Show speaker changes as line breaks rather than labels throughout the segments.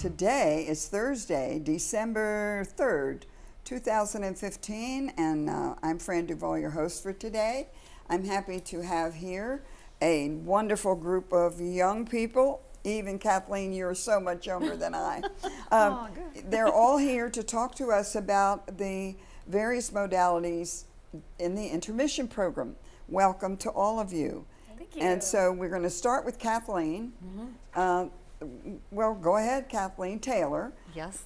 today is Thursday, December 3rd, 2015, and I'm Fran Duval, your host for today. I'm happy to have here a wonderful group of young people. Even Kathleen, you're so much younger than I.
Oh, good.
They're all here to talk to us about the various modalities in the intermission program. Welcome to all of you.
Thank you.
And so we're going to start with Kathleen. Well, go ahead, Kathleen Taylor.
Yes.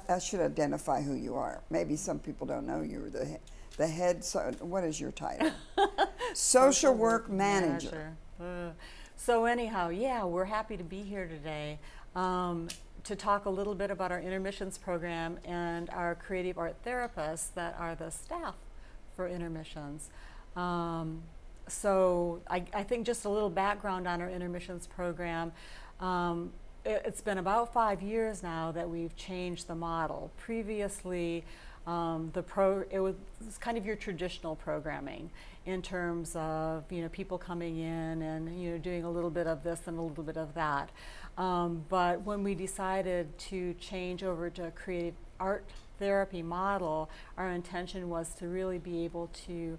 I should identify who you are. Maybe some people don't know you're the head. So what is your title? Social work manager.
So anyhow, yeah, we're happy to be here today to talk a little bit about our intermissions program and our creative art therapists that are the staff for intermissions. So I think just a little background on our intermissions program. It's been about 5 years now that we've changed the model. Previously, it was kind of your traditional programming in terms of people coming in and doing a little bit of this and a little bit of that. But when we decided to change over to a creative art therapy model, our intention was to really be able to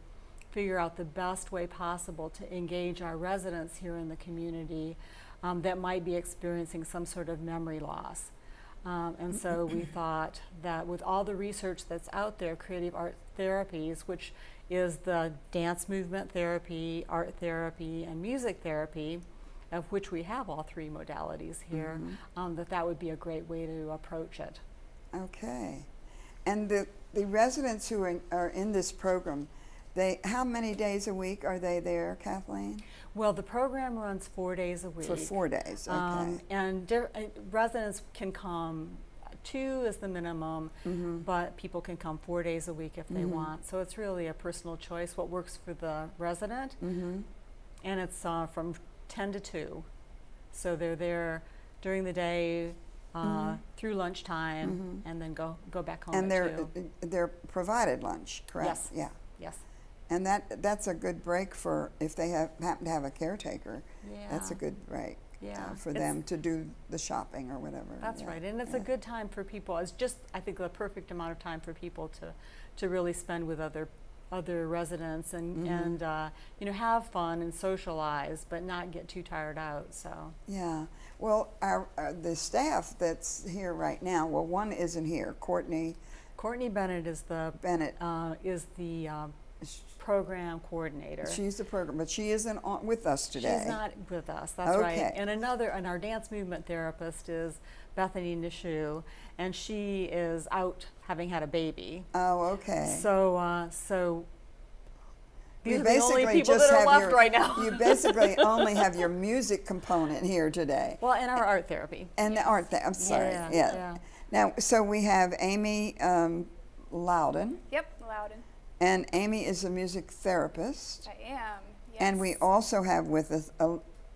figure out the best way possible to engage our residents here in the community that might be experiencing some sort of memory loss. And so we thought that with all the research that's out there, creative art therapies, which is the dance movement therapy, art therapy, and music therapy, of which we have all three modalities here, that would be a great way to approach it.
Okay. And the residents who are in this program, how many days a week are they there, Kathleen?
Well, the program runs 4 days a week.
For 4 days, okay.
And residents can come, 2 is the minimum, but people can come 4 days a week if they want. So it's really a personal choice, what works for the resident. And it's from 10 to 2. So they're there during the day, through lunchtime, and then go back home
And
at 2.
they're provided lunch, correct?
Yes.
Yeah.
Yes.
And that's a good break for if they happen to have a caretaker.
Yeah.
That's a good break for
It's
them to do the shopping or whatever.
That's right, and it's a good time for people. It's just, I think, the perfect amount of time for people to really spend with other residents and have fun and socialize, but not get too tired out. So
yeah. Well, the staff that's here right now. Well, one isn't here. Courtney
Bennett is the program coordinator.
She's the program, but she isn't with us today.
She's not with us, that's right. And our dance movement therapist is Bethany Nishu, and she is out having had a baby.
Oh, okay.
So these
You
are the only
basically
people
just
that are
have
left right now.
You basically only have your music component here today.
Well, and our art therapy.
And the art I'm sorry. Yeah. Now, so we have Amy Loudon.
Yep, Loudon.
And Amy is a music therapist.
I am, yes.
And we also have with us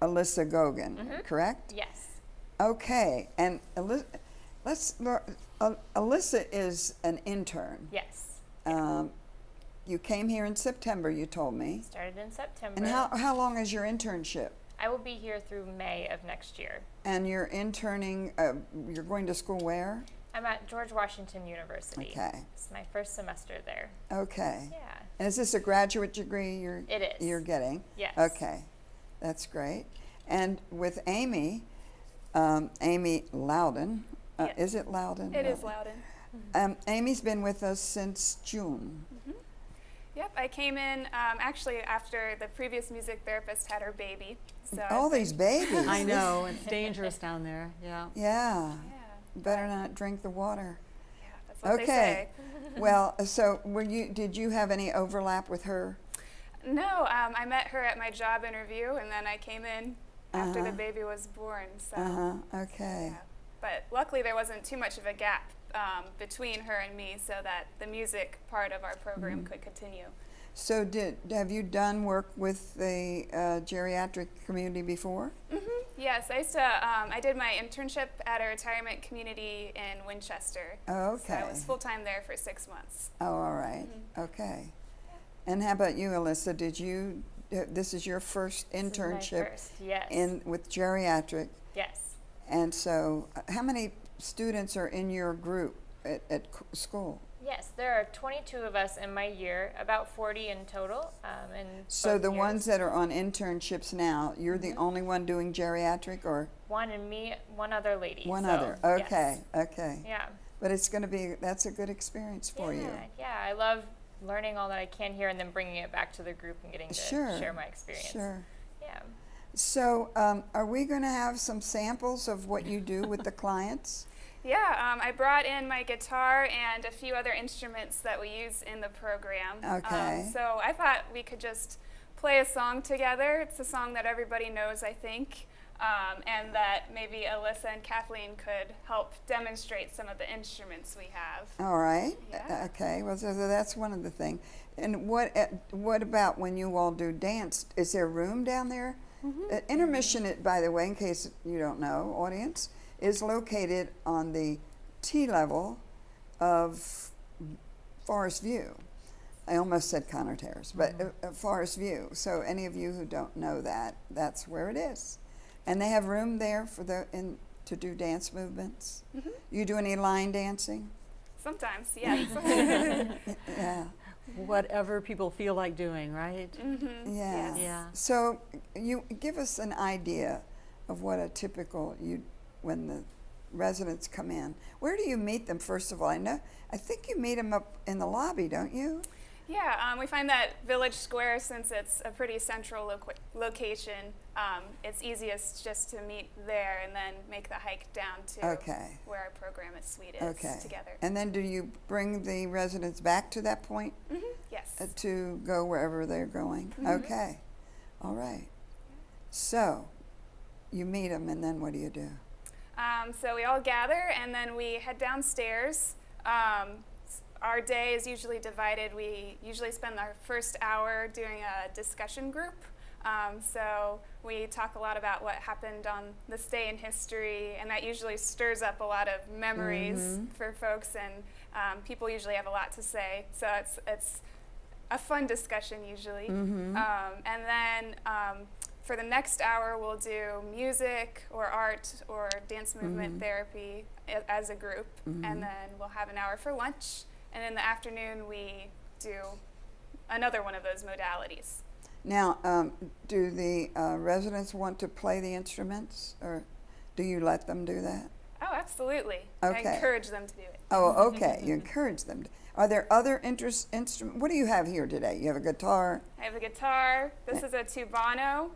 Alyssa Gogan, correct?
Yes.
Okay. And Alyssa is an intern.
Yes.
You came here in September, you told me.
Started in September.
And how long is your internship?
I will be here through May of next year.
And you're interning, you're going to school where?
I'm at George Washington University.
Okay.
It's my first semester there.
Okay.
Yeah.
And is this a graduate degree
It is.
you're getting?
Yes.
Okay. That's great. And with Amy, Amy Loudon,
Yes.
is it Loudon?
It is Loudon.
Amy's been with us since June.
Yep, I came in actually after the previous music therapist had her baby. So
All these babies.
I know, it's dangerous down there, yeah.
Yeah.
Yeah.
Better not drink the water.
Yeah, that's what they
Okay.
say.
Well, so did you have any overlap with her?
No, I met her at my job interview, and then I came in after the baby was born. So.
Okay.
Yeah. But luckily, there wasn't too much of a gap between her and me, so that the music part of our program could continue.
So have you done work with the geriatric community before?
Yes, I used to. I did my internship at a retirement community in Winchester.
Oh, okay.
So I was full time there for 6 months.
Oh, all right. Okay. And how about you, Alyssa? This is your first internship
This is my first, yes.
with geriatric.
Yes.
And so how many students are in your group at school?
Yes, there are 22 of us in my year, about 40 in total.
So
both
the
years.
ones that are on internships now, you're the
Mhm.
only one doing geriatric, or
One and me, one other lady.
one
so,
other? Okay,
yes.
okay.
Yeah.
But it's going to be, that's a good experience for you.
Yeah, I love learning all that I can here and then bringing it back to the group and getting to
Sure,
share my experience.
Sure.
Yeah.
So are we going to have some samples of what you do with the clients?
Yeah, I brought in my guitar and a few other instruments that we use in the program.
Okay.
So I thought we could just play a song together. It's a song that everybody knows, I think, and that maybe Alyssa and Kathleen could help demonstrate some of the instruments we have.
All right.
Yeah.
Okay. Well, so that's one of the things. And what about when you all do dance? Is there room down there? Intermission, by the way, in case you don't know, audience, is located on the T level of Forest View. I almost said Conner Terrace, but Forest View. So any of you who don't know that, that's where it is. And they have room there for to do dance movements. You do any line dancing?
Sometimes, yes.
Yeah.
Whatever people feel like doing, right?
Mm-hmm.
Yeah.
Yes.
Yeah.
So you give us an idea of what a typical when the residents come in. Where do you meet them, first of all? I think you meet them up in the lobby, don't you?
Yeah, we find that Village Square, since it's a pretty central location, it's easiest just to meet there and then make the hike down to where our program at Suite is together.
And then do you bring the residents back to that point?
Yes.
To go wherever they're going? Okay. All right. So you meet them, and then what do you do?
So we all gather, and then we head downstairs. Our day is usually divided. We usually spend our first hour doing a discussion group. So we talk a lot about what happened on this day in history, and that usually stirs up a lot of memories for folks, and people usually have a lot to say. So it's a fun discussion usually. And then for the next hour, we'll do music or art or dance movement therapy as a group, and then we'll have an hour for lunch. And in the afternoon, we do another one of those modalities.
Now, do the residents want to play the instruments, or do you let them do that?
Oh, absolutely.
Okay.
I encourage them to do it.
Oh, okay. You encourage them. Are there other instruments? What do you have here today? You have a guitar.
I have a guitar. This is a tubano.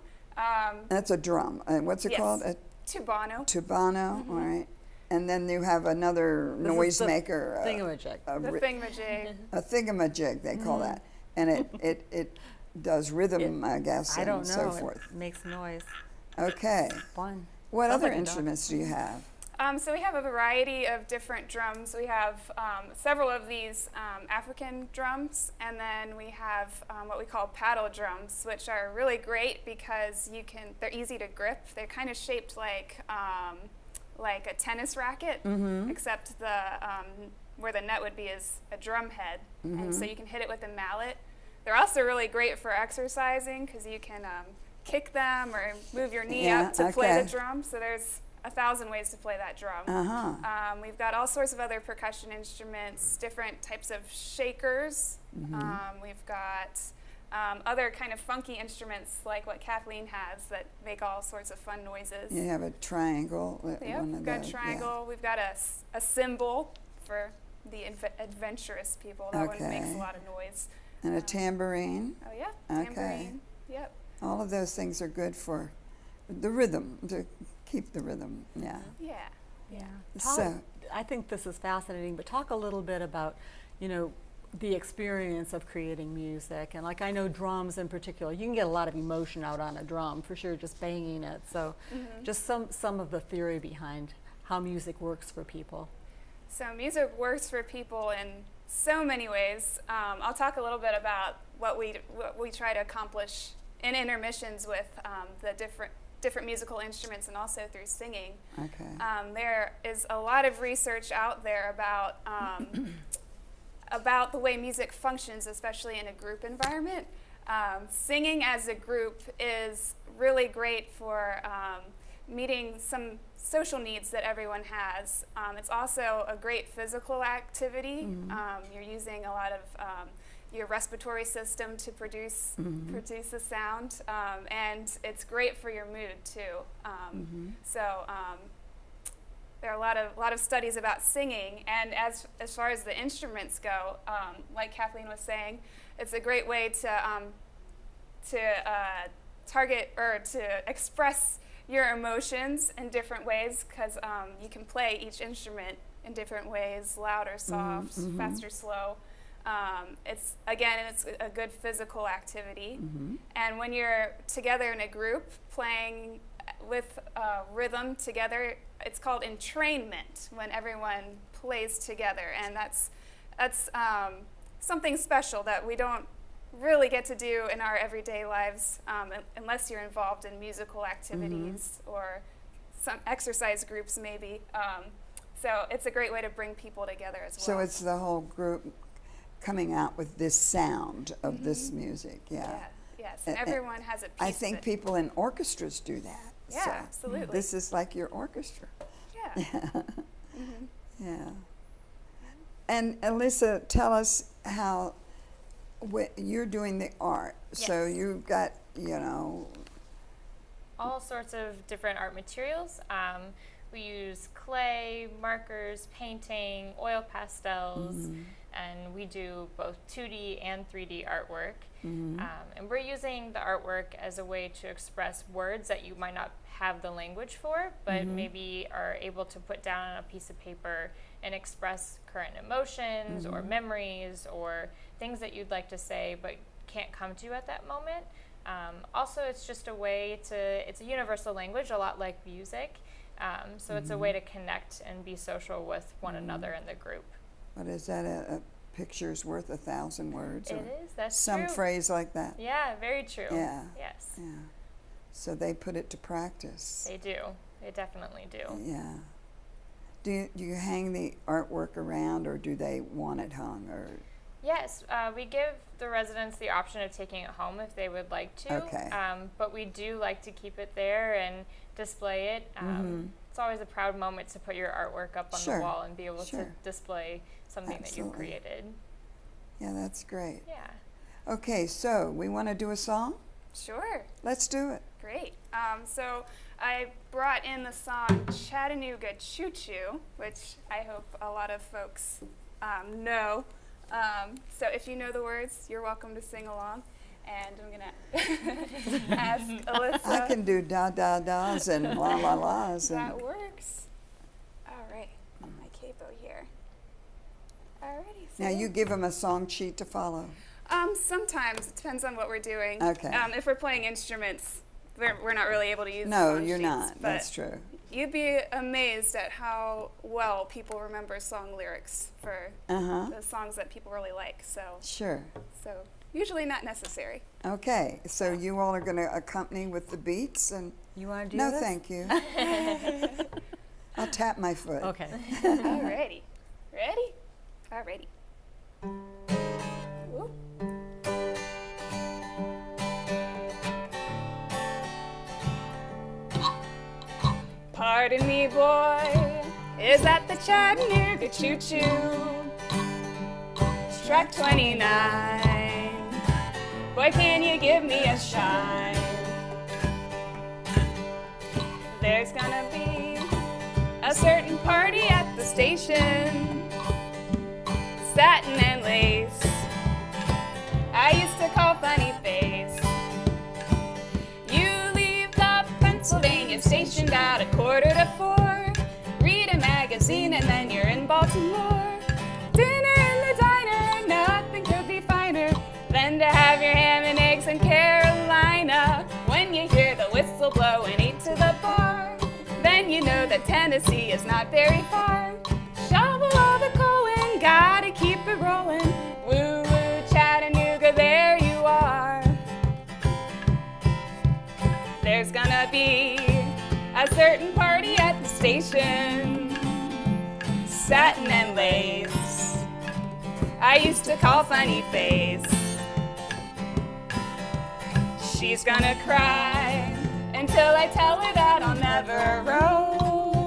That's a drum. What's it called? A
tubano.
tubano. All right. And then you have another noisemaker.
Thingamajig.
The thingamajig.
A thingamajig, they call that. And it does rhythm, I guess,
I
and
don't
so
know.
forth.
It makes noise.
Okay.
Fun.
What
Sounds
other
like a dog.
instruments do you have?
So we have a variety of different drums. We have several of these African drums, and then we have what we call paddle drums, which are really great because they're easy to grip. They're kind of shaped like a tennis racket, except where the net would be is a drum head, and so you can hit it with a mallet. They're also really great for exercising because you can kick them or move your knee up to play the drum. So there's 1,000 ways to play that drum. We've got all sorts of other percussion instruments, different types of shakers. We've got other kind of funky instruments like what Kathleen has that make all sorts of fun noises.
You have a triangle.
Yeah, we've got a triangle. We've got a cymbal for the adventurous people. That one makes a lot of noise.
And a tambourine.
Oh yeah, tambourine. Yep.
All of those things are good for the rhythm, to keep the rhythm. Yeah.
Yeah. Yeah.
So
I think this is fascinating, but talk a little bit about, the experience of creating music. And like I know drums in particular, you can get a lot of emotion out on a drum, for sure, just banging it. So just some of the theory behind how music works for people.
So music works for people in so many ways. I'll talk a little bit about what we try to accomplish in intermissions with the different musical instruments and also through singing.
Okay.
There is a lot of research out there about the way music functions, especially in a group environment. Singing as a group is really great for meeting some social needs that everyone has. It's also a great physical activity. You're using a lot of your respiratory system to produce a sound, and it's great for your mood too. So there are a lot of studies about singing, and as far as the instruments go, like Kathleen was saying, it's a great way to target or to express your emotions in different ways, because you can play each instrument in different ways, loud or soft, fast or slow. It's a good physical activity. And when you're together in a group playing with rhythm together, it's called entrainment, when everyone plays together. And that's something special that we don't really get to do in our everyday lives unless you're involved in musical activities or some exercise groups maybe. So it's a great way to bring people together as well.
So it's the whole group coming out with this sound of this music,
Yes, and everyone has a piece
I think
of it.
people in orchestras do that.
Yeah,
so
absolutely.
This is like your orchestra.
Yeah.
Yeah. And Alyssa, tell us how you're doing the art. So
Yes.
you've got, you know,
All sorts of different art materials. We use clay, markers, painting, oil pastels, and we do both 2D and 3D artwork. And we're using the artwork as a way to express words that you might not have the language for, but maybe are able to put down on a piece of paper and express current emotions or memories or things that you'd like to say but can't come to you at that moment. Also, it's just a way it's a universal language, a lot like music. So it's a way to connect and be social with one another in the group.
what is that, a picture's worth 1,000 words?
It
or
is, that's
some
true.
phrase like that?
Yeah, very true.
Yeah.
Yes,
Yeah. So they put it to practice.
they do. They definitely do.
Yeah. Do you hang the artwork around, or do they want it hung? Or
Yes, we give the residents the option of taking it home if they would like to.
Okay.
But we do like to keep it there and display it. It's always a proud moment to put your artwork up on
Sure.
the wall and be able to
Sure.
display something that you've
Absolutely.
created.
yeah, that's great.
Yeah.
Okay, so we want to do a song?
Sure.
Let's do it.
Great. So I brought in the song Chattanooga Choo Choo, which I hope a lot of folks know. So if you know the words, you're welcome to sing along. And I'm going to ask Alyssa.
I can do da-da-das and la-la-las.
That works. All right. On my capo here. Alrighty. So
Now you give them a song sheet to follow.
sometimes. It depends on what we're doing.
Okay.
If we're playing instruments, we're not really able to use
No,
song
you're
sheets,
not.
but
That's true.
you'd be amazed at how well people remember song lyrics for the songs that people really like.
Sure.
So usually not necessary.
Okay, so you all are going to accompany with the beats, and
You want to do
no,
this?
thank you. I'll tap my foot.
Okay.
Alrighty. Ready? Alrighty. Whoop. Pardon me, boy, is that the Chattanooga Choo Choo? Track 29. Boy, can you give me a shine? There's gonna be a certain party at the station, satin and lace, I used to call funny face. You leave the Pennsylvania station about 3:45, read a magazine and then you're in Baltimore. Dinner in the diner, nothing could be finer than to have your ham and eggs in Carolina. When you hear the whistle blow and eat to the bar, then you know that Tennessee is not very far. Shovel all the coal in, gotta keep it rolling. Woo woo Chattanooga, there you are. There's gonna be a certain party at the station, satin and lace, I used to call funny face. She's gonna cry until I tell her that I'll never roam.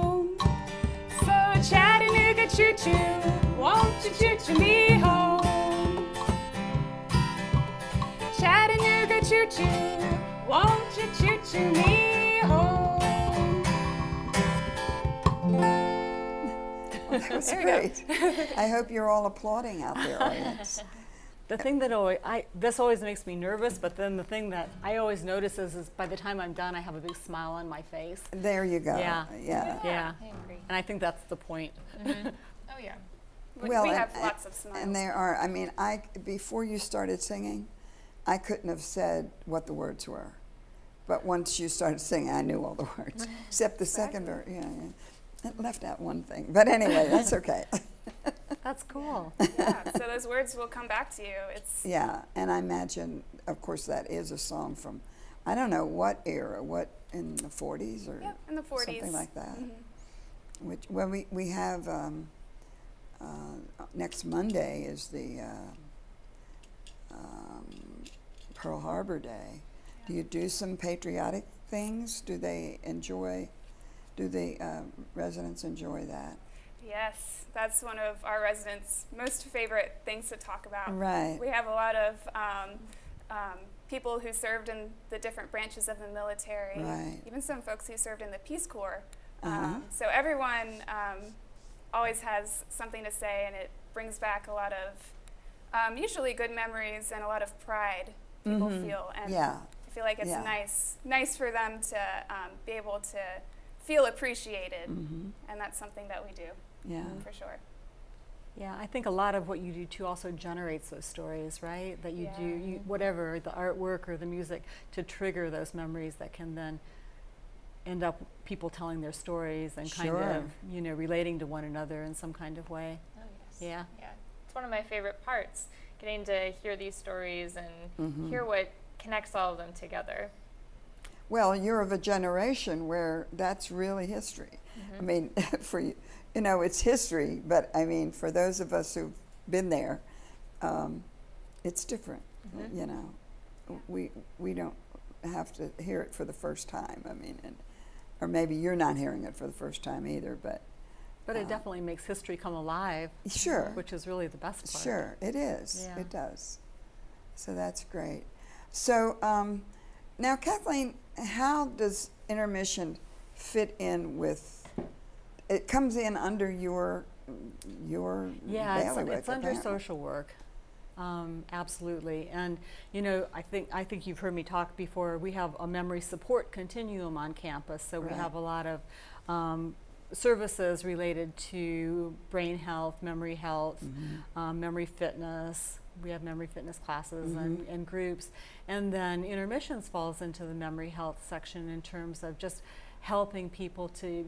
Chattanooga choo-choo, won't you choo-choo me home? Chattanooga choo-choo, won't you choo-choo me home?
That was great. I hope you're all applauding out there, audience.
The thing that this always makes me nervous, but then the thing that I always notice is by the time I'm done, I have a big smile on my face.
There you go.
Yeah.
I agree.
And I think that's the point.
Oh yeah.
We
Well,
have lots of smiles.
And there are, I mean, before you started singing, I couldn't have said what the words were. But once you started singing, I knew all the words, except the second verse. Yeah. It left out one thing. But anyway, that's okay.
That's cool.
Yeah, so those words will come back to you. It's
Yeah, and I imagine, of course, that is a song from, I don't know what era, what, in the 40s or
in the 40s.
something like that.
Mhm.
Which, well, we have, next Monday is the Pearl Harbor Day. Do you do some patriotic things? Do the residents enjoy that?
Yes, that's one of our residents' most favorite things to talk about.
Right.
We have a lot of people who served in the different branches of the military,
Right.
even some folks who served in the Peace Corps.
Uh-huh.
So everyone always has something to say, and it brings back a lot of usually good memories and a lot of pride people feel. And
Yeah.
I feel like it's
Yeah.
nice for them to be able to feel appreciated,
Mm-hmm.
and that's something that we do
Yeah.
for sure.
Yeah, I think a lot of what you do too also generates those stories, right? That you do,
Yeah.
whatever, the artwork or the music, to trigger those memories that can then end up people telling their stories and kind
Sure.
of, relating to one another in some kind of way.
Oh yes.
Yeah.
Yeah. It's one of my favorite parts, getting to hear these stories and
Mhm.
hear what connects all of them together.
Well, you're of a generation where that's really history. I mean, for you, it's history, but I mean, for those of us who've been there, it's different. We don't have to hear it for the first time. I mean, or maybe you're not hearing it for the first time either, but
But it definitely makes history come alive,
sure.
which is really the best part.
Sure, it is.
Yeah.
It does. So that's great. So now, Kathleen, how does intermission fit in with? It comes in under your
Yeah,
bailiwick,
it's under
apparently.
social work. Absolutely. And, I think you've heard me talk before. We have a memory support continuum on campus. So we
Right.
have a lot of services related to brain health, memory health, memory fitness. We have memory fitness classes and groups. And then intermissions falls into the memory health section in terms of just helping people to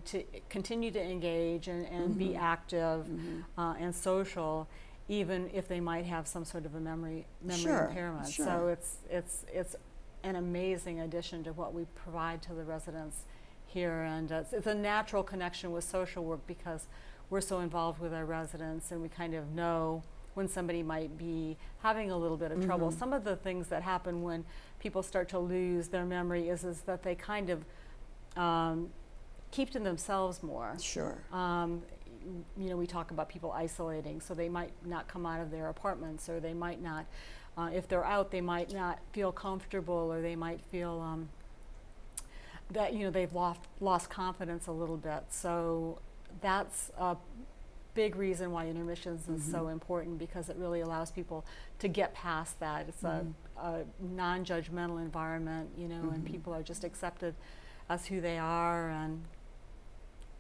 continue to engage and be active and social, even if they might have some sort of a memory
Sure,
impairment.
sure.
So it's an amazing addition to what we provide to the residents here, and it's a natural connection with social work because we're so involved with our residents, and we kind of know when somebody might be having a little bit of trouble. Some of the things that happen when people start to lose their memory is that they kind of keep to themselves more.
Sure.
We talk about people isolating, so they might not come out of their apartments, or they might not, if they're out, they might not feel comfortable, or they might feel that they've lost confidence a little bit. So that's a big reason why intermissions is so important, because it really allows people to get past that. It's a non-judgmental environment, and people are just accepted as who they are, and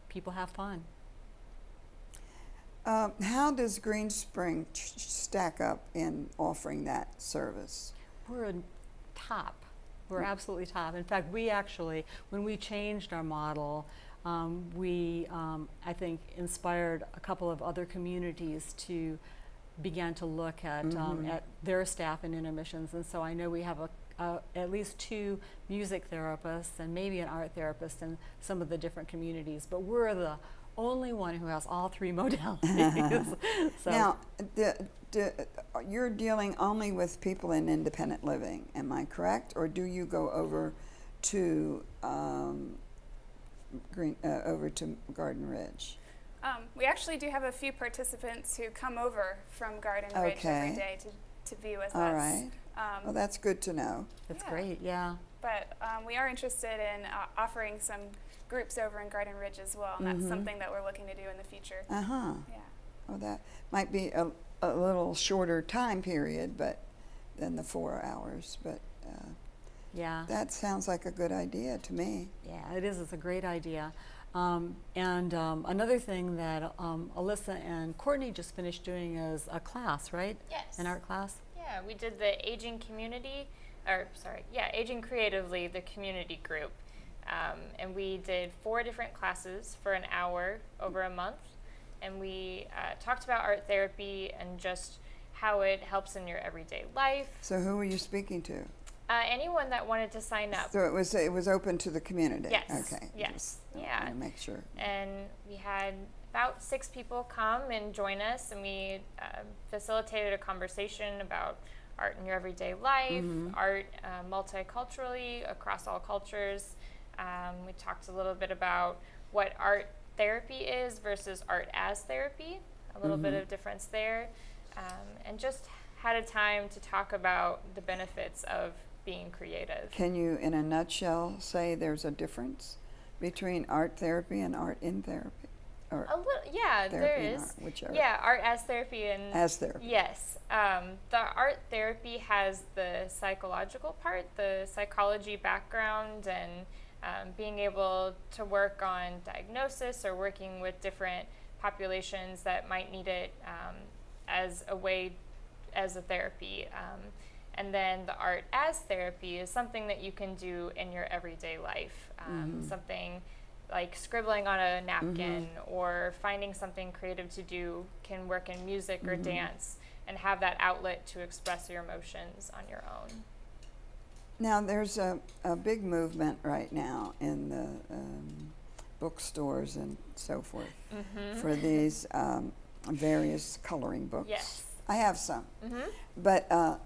people have fun.
How does Green Spring stack up in offering that service?
We're a top. We're absolutely top. In fact, we actually, when we changed our model, we, I think, inspired a couple of other communities to begin to look at their staff and intermissions. And so I know we have at least 2 music therapists and maybe an art therapist in some of the different communities. But we're the only one who has all 3 modalities. So
Now, you're dealing only with people in independent living, am I correct? Or do you go over to Garden Ridge?
We actually do have a few participants who come over from Garden Ridge every day to be with
All
us.
right. Well, that's good to know.
That's
Yeah.
great, yeah.
But we are interested in offering some groups over in Garden Ridge as well, and that's something that we're looking to do in the future.
Uh-huh.
Yeah.
Well, that might be a little shorter time period than the 4 hours, but
Yeah.
that sounds like a good idea to me.
Yeah, it is. It's a great idea. Another thing that Alyssa and Courtney just finished doing is a class, right?
Yes.
An art class?
Yeah, we did the Aging Aging Creatively, the community group. And we did 4 different classes for an hour over a month. And we talked about art therapy and just how it helps in your everyday life.
So who were you speaking to?
Anyone that wanted to sign up.
So it was open to the community?
Yes.
Okay.
Yes.
Just
Yeah.
want to make sure.
And we had about 6 people come and join us, and we facilitated a conversation about art in your everyday life, art multiculturally across all cultures. We talked a little bit about what art therapy is versus art as therapy, a little bit of difference there, and just had a time to talk about the benefits of being creative.
Can you, in a nutshell, say there's a difference between art therapy and art in therapy? Or
A little, yeah, there
therapy and
is.
art, whichever.
Yeah, art as therapy and
As therapy.
yes. The art therapy has the psychological part, the psychology background, and being able to work on diagnosis or working with different populations that might need it as a therapy. And then the art as therapy is something that you can do in your everyday life. Something like scribbling on a napkin or finding something creative to do can work in music or dance and have that outlet to express your emotions on your own.
Now, there's a big movement right now in the bookstores and so forth for these various coloring books.
Yes.
I have some. But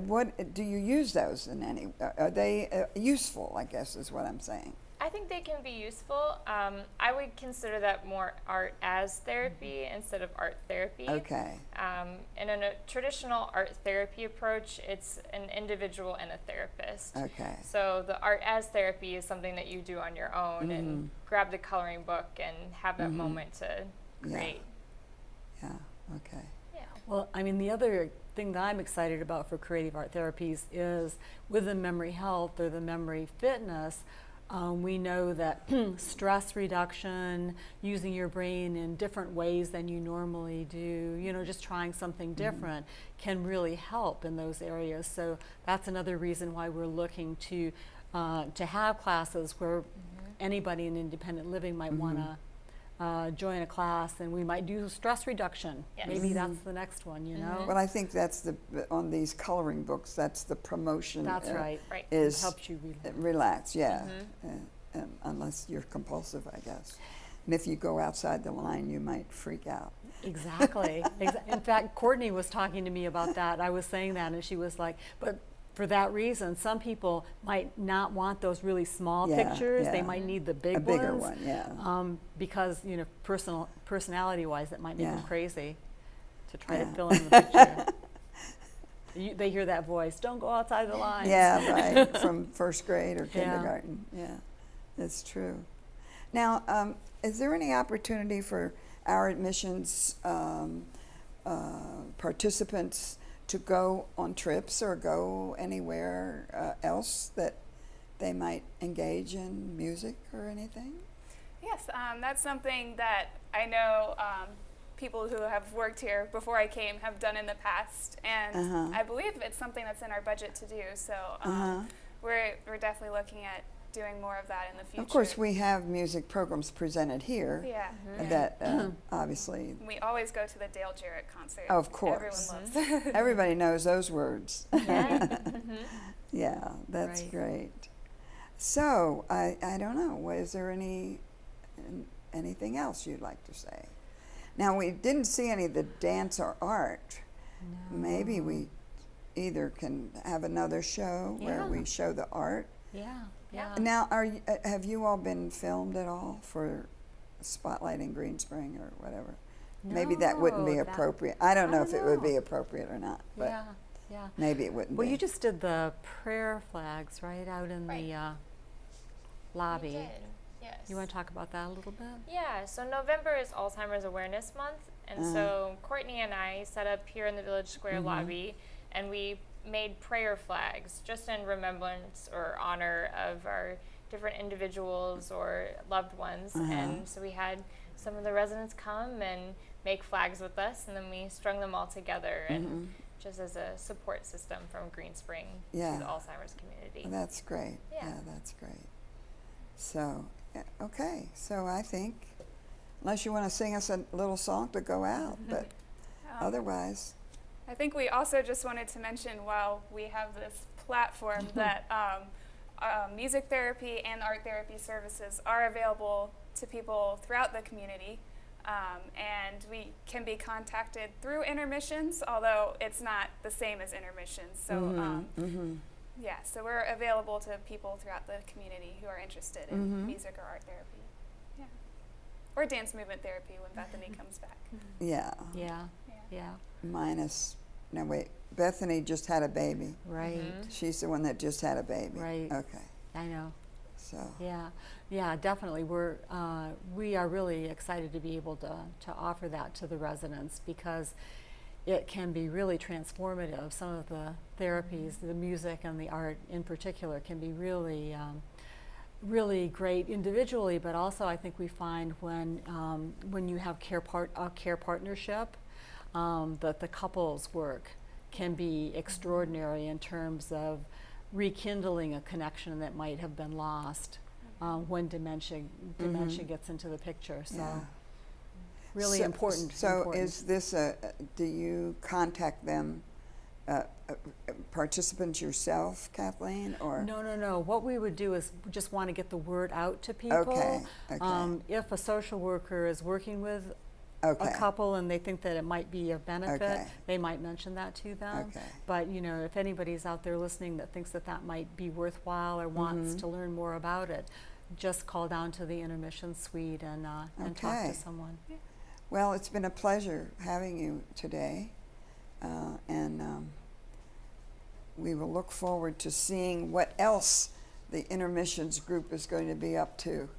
what do you use those in any? Are they useful? I guess is what I'm saying.
I think they can be useful. I would consider that more art as therapy instead of art therapy.
Okay.
And in a traditional art therapy approach, it's an individual and a therapist.
Okay.
So the art as therapy is something that you do on your own and grab the coloring book and have that moment to create.
Yeah. Okay.
Yeah.
Well, I mean, the other thing that I'm excited about for Creative Art Therapies is with the memory health or the memory fitness, we know that stress reduction, using your brain in different ways than you normally do, just trying something different can really help in those areas. So that's another reason why we're looking to have classes where anybody in independent living might want to join a class, and we might do stress reduction.
Yes.
Maybe that's the next one,
Well, I think that's on these coloring books. That's the promotion.
That's right.
Right.
Is
It helps you relax.
relax, yeah. Unless you're compulsive, I guess. And if you go outside the line, you might freak out.
Exactly. In fact, Courtney was talking to me about that. I was saying that, and she was like, but for that reason, some people might not want those really small
Yeah,
pictures. They
yeah.
might need the
A
big
bigger
ones.
one, yeah.
Because, personality-wise, it might make them
Yeah.
crazy to try to
Yeah.
fill in the picture. They hear that voice, don't go outside the lines.
Yeah, right, from first grade or
Yeah.
kindergarten. Yeah, that's true. Now, is there any opportunity for our admissions participants to go on trips or go anywhere else that they might engage in music or anything?
Yes, that's something that I know people who have worked here before I came have done in the past, and I believe it's something that's in our budget to do. So we're definitely looking at doing more of that in the future.
Of course, we have music programs presented here
Yeah.
that obviously,
We always go to the Dale Jarrett concert.
of course,
Everyone loves it.
everybody knows those words.
Yeah.
Yeah, that's
Right.
great. So, I don't know, is there anything else you'd like to say? Now, we didn't see any of the dance or art.
No.
Maybe we either can have another show where
Yeah.
we show the art.
Yeah.
Yeah.
Now, have you all been filmed at all for Spotlight in Green Spring or whatever. Maybe that
No,
wouldn't be
that-
appropriate. I don't know
I
if
don't
it would
know.
be appropriate or not, but
Yeah, yeah.
maybe it wouldn't
Well,
be.
you just did the prayer flags right out in
Right.
the lobby.
We did, yes.
You want to talk about that a little bit?
Yeah, so November is Alzheimer's Awareness Month, and so Courtney and I set up here in the Village Square lobby, and we made prayer flags just in remembrance or honor of our different individuals or loved ones. And so we had some of the residents come and make flags with us, and then we strung them all together, and just as a support system from Green Spring
Yeah.
to the Alzheimer's community.
That's great.
Yeah.
That's great. So, okay. So I think, unless you want to sing us a little song to go out, but otherwise,
I think we also just wanted to mention while we have this platform that music therapy and art therapy services are available to people throughout the community. And we can be contacted through intermissions, although it's not the same as intermissions. So, yeah, so we're available to people throughout the community who are interested in music or art therapy. Yeah. Or dance movement therapy when Bethany comes back.
yeah.
Yeah,
Yeah.
yeah,
Minus, no wait, Bethany just had a baby.
right,
She's the one that just had a baby.
Right.
Okay.
I know.
So,
Yeah, yeah, definitely. We are really excited to be able to offer that to the residents because it can be really transformative. Some of the therapies, the music and the art in particular, can be really, really great individually. But also, I think we find when you have a care partnership, that the couples work can be extraordinary in terms of rekindling a connection that might have been lost when dementia gets into the picture. So
yeah.
really
So-
important.
So
important.
is this do you contact them, participants yourself, Kathleen, or?
No. What we would do is just want to get the word out to people.
Okay, okay.
If a social worker is working with
Okay.
a couple and they think that it might be of benefit,
Okay.
they might mention that to them.
Okay.
But if anybody's out there listening that thinks that might be worthwhile or wants to learn more about it, just call down to the intermission suite and talk
Okay.
to someone.
Well, it's been a pleasure having you today, and we will look forward to seeing what else the intermissions group is going to be up to.